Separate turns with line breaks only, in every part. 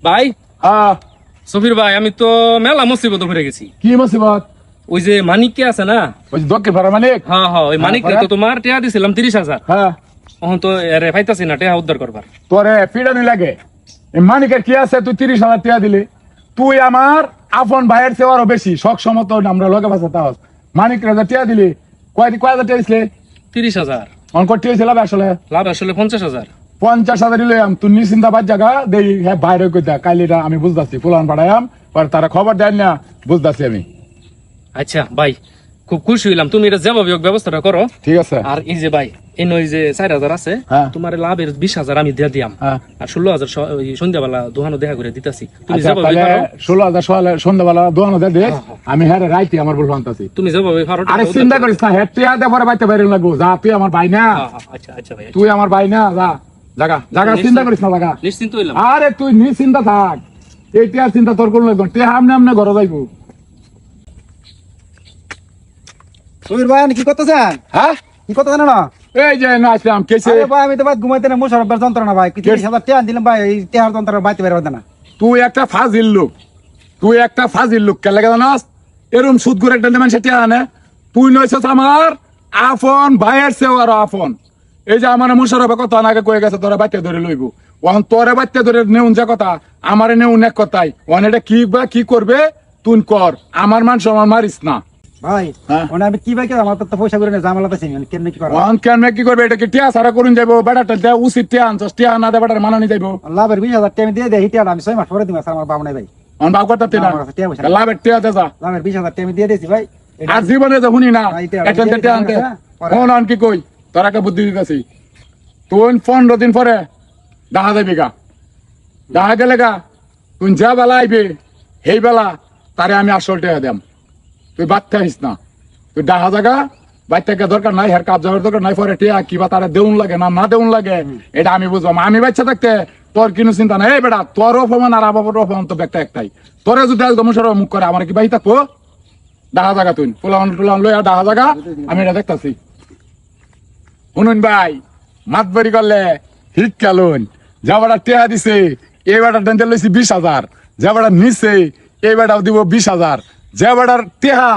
ভাই
হ্যাঁ
সফির ভাই, আমি তো মেলা মুসিবত পড়ে গেছি।
কি মুসিবত?
ওই যে মানিককে আছে না?
ওই যে দক্ষিণ পাড়া মানিক?
হ্যাঁ হ্যাঁ, ওই মানিককে তো তোমার টেহা দিছিলাম 30,000।
হ্যাঁ
এখন তো এরে পাইতাছি না টেহা উদ্ধার করবার।
তোরে পিড়ানি লাগে? এই মানিকের কি আছে? তুই 30,000 টাকা দিলি। তুই আমার আপন ভাইয়ের চেয়ে আরো বেশি শখ সমত আমরা লগে পাশে তাও মানিক রাজা টাকা দিলি। কয় হাজার টাকা দিছিলে?
30,000।
অন করতে হয়েছিল আসলে
লাভ আসলে 50,000।
50,000 দিলে তুই নিশ্চিন্তাবাদ জায়গা দেই। হ্যাঁ বাইরে কইতা কালিটা আমি বুঝতেছি ফুলান পাঠাইয়াম পর তারা খবর দেন না, বুঝতেছি আমি।
আচ্ছা ভাই, খুব খুশি হইলাম। তুমি এটা যেভাবে হোক ব্যবস্থাটা করো।
ঠিক আছে।
আর এই যে ভাই, এই নয় যে 4,000 আছে,
হ্যাঁ।
তোমার লাভের 20,000 আমি দিয়ে দিয়াম।
হ্যাঁ।
আর 16,000 সন্ধ্যাবেলা দোকানও দেখা করে দিতেছি। তুমি
আচ্ছা,
যেভাবে
তাহলে
পারো,
16,000 সন্ধ্যাবেলা দোয়ানো দে দে। আমি হ্যাঁ রাইতে আমার বলবো আনতাছি।
তুমি যেভাবে পারো।
আরে চিন্তা করিস না, হেড টিয়া দে পরে বাইতে বাইরে লাগবো। যা তুই আমার ভাই না?
আচ্ছা আচ্ছা ভাই,
তুই আমার ভাই না? যা জাগা জাগা, চিন্তা করিস না জাগা।
নিশ্চিন্ত হইলাম।
আরে তুই নিশ্চিন্তা থাক, এই টিয়ার চিন্তা তোর কোনো লাগবে। টিয়া আমনে আমনে ঘরে যাইবো।
সুবীর ভাই কি করতেছেন?
হ্যাঁ
কি করতেছেন না?
এই যে না আসলাম কেসে।
আরে ভাই আমি তো ভাই ঘুমাইতে না, মোশারফের যন্ত্রণা ভাই। 30,000 টাকা দিলাম ভাই, এই টাকার যন্ত্রণা বাইতে বের না।
তুই একটা ফাজিল লোক, তুই একটা ফাজিল লোক। কেন লাগে জানাস? এরম সুদ করে একটা মানুষ টিয়া আনে। তুই নইছস আমার আপন ভাইয়ের চেয়ে আরো আপন। এই যে আমার মুশারফের কথা আগে কয়ে গেছে তোরা বাইতে ধরে লইব। ওখান তোরে বাইতে ধরে নেউন যে কথা, আমারে নেউন এক কথাই। ওখানে এটা কি বা কি করবে তুই কর, আমার মান সম্মান মারিস না।
ভাই
হ্যাঁ।
মানে আমি কি ভাই কি আমার তো পয়সা করে না জামালা পাইছি, মানে কেন কি করব?
ওখান কেন কি করবে? এটা কি টিয়া সারা করুন যাইবো? বেটাটা দে উচিত টিয়া আনছস, টিয়া না দে বেটার মানানি যাইবো।
লাভের 20,000 টাকা আমি দিয়ে দেই, হিটিয়া আমি 6 মাস পরে দিম। স্যার আমার বাবা নাই ভাই,
অন বাপ করতে না
আমার কাছে টিয়া পয়সা নাই।
লাভের টিয়া দে যা।
লাভের 20,000 টাকা আমি দিয়ে দিয়েছি ভাই। এটা
আর জীবনে তো শুনি না
না, এটা
একটা
দিয়ে
টিয়া আনতে।
দিলাম, পরে।
ফোন আন কি কই তোরাকে বুদ্ধি দিতেছি। তুই 15 দিন পরে দেখা যাবি গা। দেখা গেলে গা তুই যা বেলা আইবে সেই বেলা তারে আমি আসল টিয়া দেম। তুই বাচ্চা আহিস না, তুই ডাহা জাগা বাচ্চাকে দরকার নাই, হের কাপ যাওয়ার দরকার নাই। পরে টিয়া কিবা তারা দেউন লাগে না না দেউন লাগে এটা আমি বুঝবাম। আমি বাচ্চা থাকতে তোর কোনো চিন্তা নাই। এই বেটা তোর অপমান আর আবার অপমান তো একটা একটাই। তোরে যদি একদম মুখ করে আমার কি বাহি থাকবো? ডাহা জাগা তুই ফুলান টুলান লই আর ডাহা জাগা আমি এটা দেখতাছি। শুনুন ভাই, মাতবাড়ি করলে হিট কালুন যা বেটা টিয়া দিছে এই বেটা টেন্টে লইছি 20,000, যে বেটা নিছে এই বেটাও দিব 20,000। যে বেটার টিহা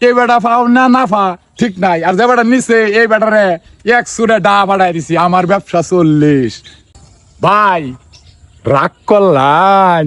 এই বেটা পাও না না পা ঠিক নাই, আর যে বেটা নিছে এই বেটারে 1 সুরে ডা বাড়াই দিছি। আমার ব্যবসা 40। ভাই রাগ করলাম।